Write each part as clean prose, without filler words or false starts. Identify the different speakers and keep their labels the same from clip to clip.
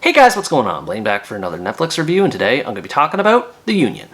Speaker 1: Hey guys, what's going on? Blaine back for another Netflix review, and today I'm going to be talking about The Union.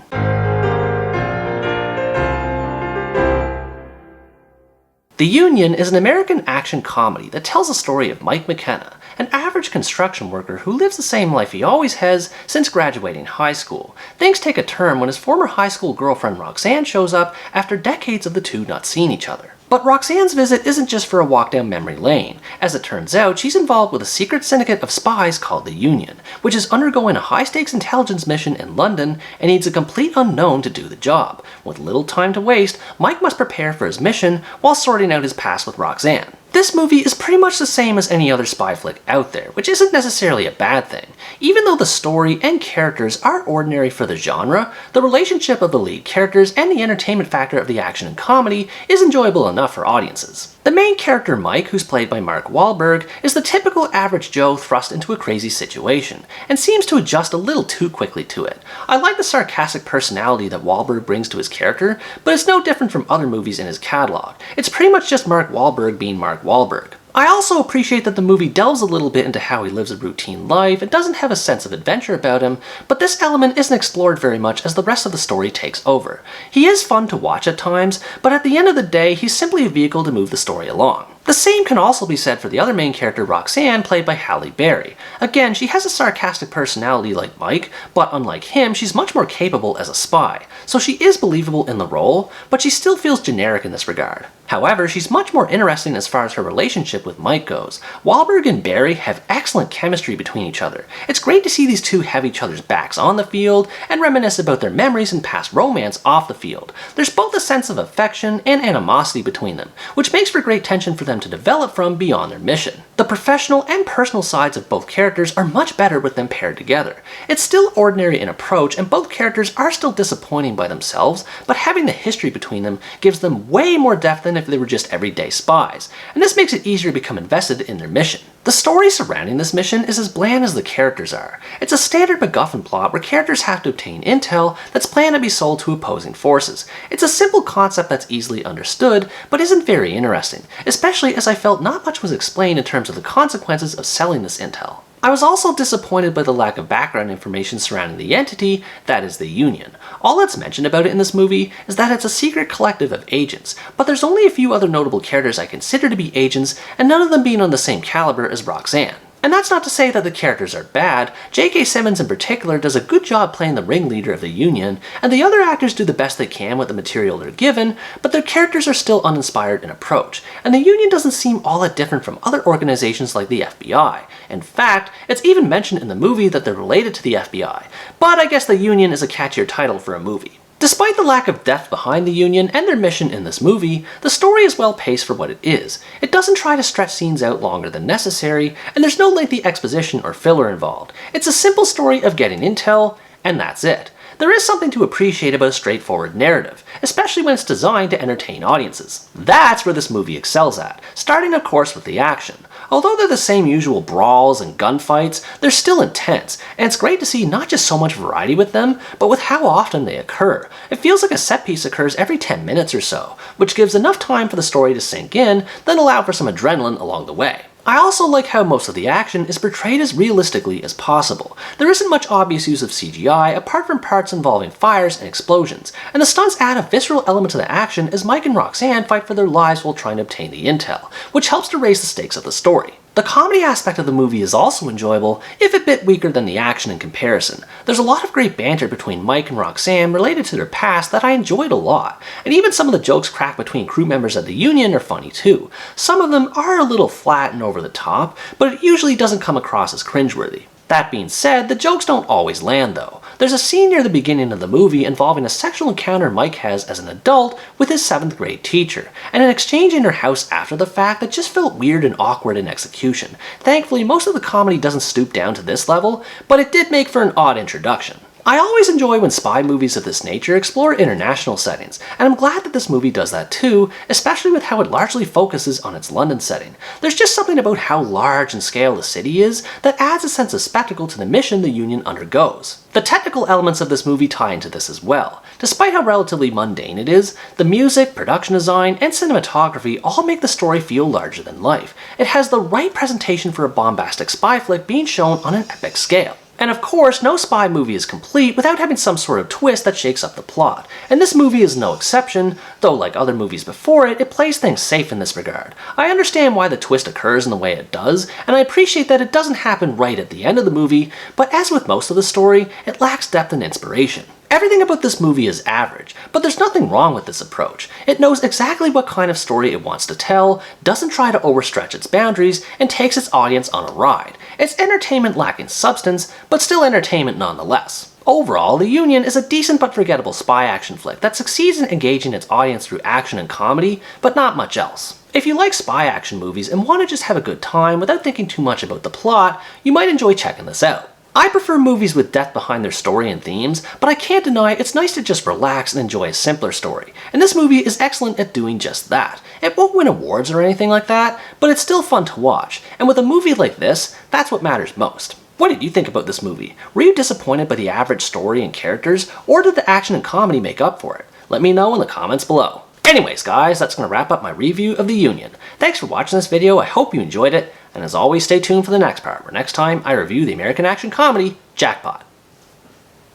Speaker 1: The Union is an American action comedy that tells the story of Mike McKenna, an average construction worker who lives the same life he always has since graduating high school. Things take a turn when his former high school girlfriend Roxanne shows up after decades of the two not seeing each other. But Roxanne's visit isn't just for a walk down memory lane. As it turns out, she's involved with a secret syndicate of spies called the Union, which is undergoing a high-stakes intelligence mission in London and needs a complete unknown to do the job. With little time to waste, Mike must prepare for his mission while sorting out his past with Roxanne. This movie is pretty much the same as any other spy flick out there, which isn't necessarily a bad thing. Even though the story and characters are ordinary for the genre, the relationship of the lead characters and the entertainment factor of the action and comedy is enjoyable enough for audiences. The main character, Mike, who's played by Mark Wahlberg, is the typical average Joe thrust into a crazy situation, and seems to adjust a little too quickly to it. I like the sarcastic personality that Wahlberg brings to his character, but it's no different from other movies in his catalog. It's pretty much just Mark Wahlberg being Mark Wahlberg. I also appreciate that the movie delves a little bit into how he lives a routine life and doesn't have a sense of adventure about him, but this element isn't explored very much as the rest of the story takes over. He is fun to watch at times, but at the end of the day, he's simply a vehicle to move the story along. The same can also be said for the other main character, Roxanne, played by Halle Berry. Again, she has a sarcastic personality like Mike, but unlike him, she's much more capable as a spy. So she is believable in the role, but she still feels generic in this regard. However, she's much more interesting as far as her relationship with Mike goes. Wahlberg and Berry have excellent chemistry between each other. It's great to see these two have each other's backs on the field and reminisce about their memories and past romance off the field. There's both a sense of affection and animosity between them, which makes for great tension for them to develop from beyond their mission. The professional and personal sides of both characters are much better with them paired together. It's still ordinary in approach, and both characters are still disappointing by themselves, but having the history between them gives them way more depth than if they were just everyday spies, and this makes it easier to become invested in their mission. The story surrounding this mission is as bland as the characters are. It's a standard MacGuffin plot where characters have to obtain intel that's planned to be sold to opposing forces. It's a simple concept that's easily understood, but isn't very interesting, especially as I felt not much was explained in terms of the consequences of selling this intel. I was also disappointed by the lack of background information surrounding the entity that is the Union. All that's mentioned about it in this movie is that it's a secret collective of agents, but there's only a few other notable characters I consider to be agents, and none of them being on the same caliber as Roxanne. And that's not to say that the characters are bad. J.K. Simmons in particular does a good job playing the ringleader of the Union, and the other actors do the best they can with the material they're given, but their characters are still uninspired in approach, and the Union doesn't seem all that different from other organizations like the FBI. In fact, it's even mentioned in the movie that they're related to the FBI, but I guess the Union is a catchier title for a movie. Despite the lack of depth behind the Union and their mission in this movie, the story is well paced for what it is. It doesn't try to stretch scenes out longer than necessary, and there's no lengthy exposition or filler involved. It's a simple story of getting intel, and that's it. There is something to appreciate about a straightforward narrative, especially when it's designed to entertain audiences. That's where this movie excels at, starting of course with the action. Although they're the same usual brawls and gunfights, they're still intense, and it's great to see not just so much variety with them, but with how often they occur. It feels like a set piece occurs every 10 minutes or so, which gives enough time for the story to sink in, then allow for some adrenaline along the way. I also like how most of the action is portrayed as realistically as possible. There isn't much obvious use of CGI apart from parts involving fires and explosions, and the stunts add a visceral element to the action as Mike and Roxanne fight for their lives while trying to obtain the intel, which helps to raise the stakes of the story. The comedy aspect of the movie is also enjoyable, if a bit weaker than the action in comparison. There's a lot of great banter between Mike and Roxanne related to their past that I enjoyed a lot, and even some of the jokes cracked between crew members of the Union are funny too. Some of them are a little flat and over the top, but it usually doesn't come across as cringeworthy. That being said, the jokes don't always land though. There's a scene near the beginning of the movie involving a sexual encounter Mike has as an adult with his 7th grade teacher, and an exchange in her house after the fact that just felt weird and awkward in execution. Thankfully, most of the comedy doesn't stoop down to this level, but it did make for an odd introduction. I always enjoy when spy movies of this nature explore international settings, and I'm glad that this movie does that too, especially with how it largely focuses on its London setting. There's just something about how large in scale the city is that adds a sense of spectacle to the mission the Union undergoes. The technical elements of this movie tie into this as well. Despite how relatively mundane it is, the music, production design, and cinematography all make the story feel larger than life. It has the right presentation for a bombastic spy flick being shown on an epic scale. And of course, no spy movie is complete without having some sort of twist that shakes up the plot, and this movie is no exception, though like other movies before it, it plays things safe in this regard. I understand why the twist occurs in the way it does, and I appreciate that it doesn't happen right at the end of the movie, but as with most of the story, it lacks depth and inspiration. Everything about this movie is average, but there's nothing wrong with this approach. It knows exactly what kind of story it wants to tell, doesn't try to overstretch its boundaries, and takes its audience on a ride. It's entertainment lacking substance, but still entertainment nonetheless. Overall, The Union is a decent but forgettable spy action flick that succeeds in engaging its audience through action and comedy, but not much else. If you like spy action movies and want to just have a good time without thinking too much about the plot, you might enjoy checking this out. I prefer movies with depth behind their story and themes, but I can't deny it's nice to just relax and enjoy a simpler story, and this movie is excellent at doing just that. It won't win awards or anything like that, but it's still fun to watch, and with a movie like this, that's what matters most. What did you think about this movie? Were you disappointed by the average story and characters, or did the action and comedy make up for it? Let me know in the comments below. Anyways guys, that's going to wrap up my review of The Union. Thanks for watching this video, I hope you enjoyed it, and as always stay tuned for the next part, where next time I review the American action comedy, Jackpot.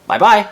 Speaker 1: Bye bye!